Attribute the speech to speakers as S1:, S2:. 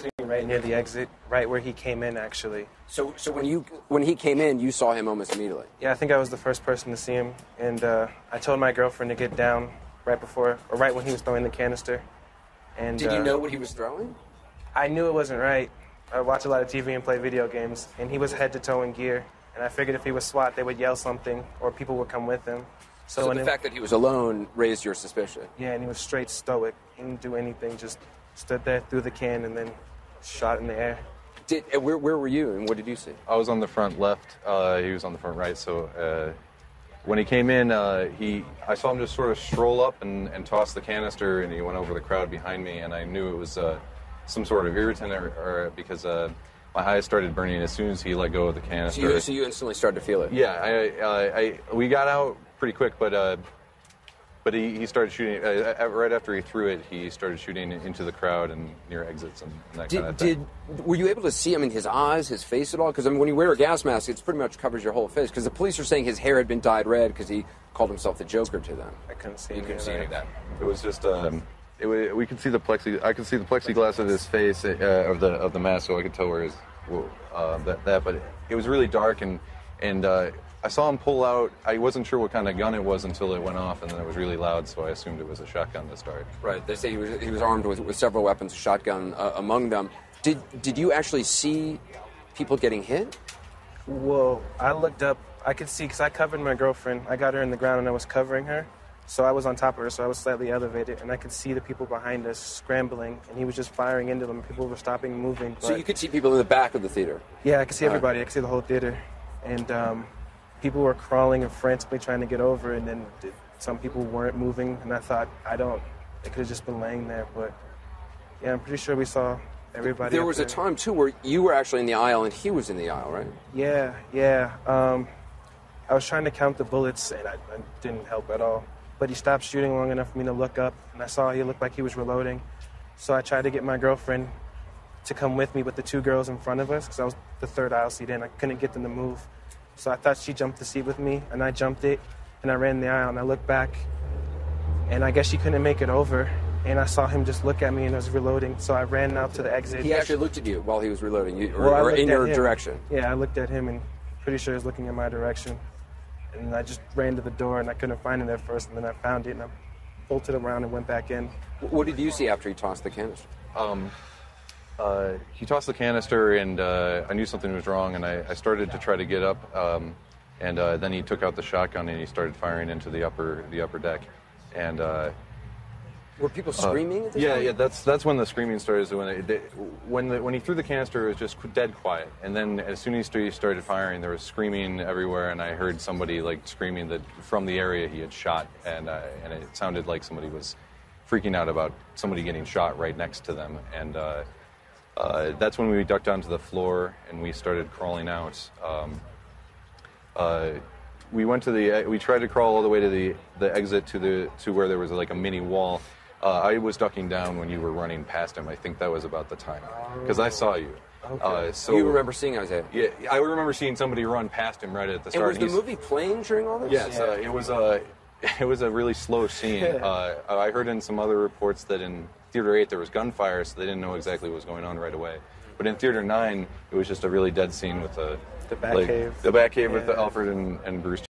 S1: shooting right near the exit, right where he came in, actually.
S2: So when he came in, you saw him almost immediately?
S1: Yeah, I think I was the first person to see him, and I told my girlfriend to get down right when he was throwing the canister. And
S2: did you know what he was throwing?
S1: I knew it wasn't right. I watch a lot of TV and play video games, and he was head to toe in gear. And I figured if he was SWAT, they would yell something, or people would come with him.
S2: So the fact that he was alone raised your suspicion?
S1: Yeah, and he was straight stoic. He didn't do anything, just stood there, threw the can, and then shot in the air.
S2: Where were you, and what did you see?
S3: I was on the front left. He was on the front right. So when he came in, I saw him just sort of stroll up and toss the canister, and he went over the crowd behind me, and I knew it was some sort of irritant, or because my eyes started burning as soon as he let go of the canister.
S2: So you instantly started to feel it?
S3: Yeah, we got out pretty quick, but he started shooting right after he threw it. He started shooting into the crowd and near exits and that kind of thing.
S2: Were you able to see, his eyes, his face at all? Because when you wear a gas mask, it pretty much covers your whole face. Because the police are saying his hair had been dyed red because he called himself the Joker to them.
S1: I couldn't see.
S2: You couldn't see any of that.
S3: It was just we could see the I could see the plexiglass of his face of the mask, so I could tell where his that. But it was really dark and. I saw him pull out. I wasn't sure what kind of gun it was until it went off, and then it was really loud, so I assumed it was a shotgun to start.
S2: Right. They say he was armed with several weapons, a shotgun among them. Did you actually see people getting hit?
S1: Well, I looked up. I could see, because I covered my girlfriend. I got her in the ground, and I was covering her. So I was on top of her, so I was slightly elevated, and I could see the people behind us scrambling, and he was just firing into them. People were stopping and moving.
S2: So you could see people in the back of the theater?
S1: Yeah, I could see everybody. I could see the whole theater. And people were crawling and frantically trying to get over, and then some people weren't moving, and I thought, they could have just been laying there. But, yeah, I'm pretty sure we saw everybody.
S2: There was a time, too, where you were actually in the aisle and he was in the aisle, right?
S1: Yeah. I was trying to count the bullets, and I didn't help at all. But he stopped shooting long enough for me to look up, and I saw he looked like he was reloading. So I tried to get my girlfriend to come with me with the two girls in front of us, because I was the third aisle seat in. I couldn't get them to move. So I thought she jumped the seat with me, and I jumped it, and I ran the aisle, and I looked back, and I guess she couldn't make it over, and I saw him just look at me, and I was reloading, so I ran out to the exit.
S2: He actually looked at you while he was reloading, or in your direction?
S1: Yeah, I looked at him, and pretty sure he was looking in my direction, and I just ran to the door, and I couldn't find it at first, and then I found it, and I bolted around and went back in.
S2: What did you see after he tossed the canister?
S3: He tossed the canister, and I knew something was wrong, and I started to try to get up, and then he took out the shotgun and he started firing into the upper deck, and
S2: were people screaming at this point?
S3: Yeah, that's when the screaming started. So when he threw the canister, it was just dead quiet, and then as soon as he started firing, there was screaming everywhere, and I heard somebody screaming that from the area he had shot, and it sounded like somebody was freaking out about somebody getting shot right next to them, and that's when we ducked down to the floor and we started crawling out. We tried to crawl all the way to the exit to where there was a mini wall. I was ducking down when you were running past him. I think that was about the time, because I saw you.
S2: Okay. So you remember seeing Isaiah?
S3: Yeah, I remember seeing somebody run past him right at the start.
S2: And was the movie playing during all this?
S3: Yes, it was a really slow scene. I heard in some other reports that in Theater 8 there was gunfire, so they didn't know exactly what was going on right away. But in Theater 9, it was just a really dead scene with the
S1: Batcave.
S3: The Batcave with Alfred and Bruce.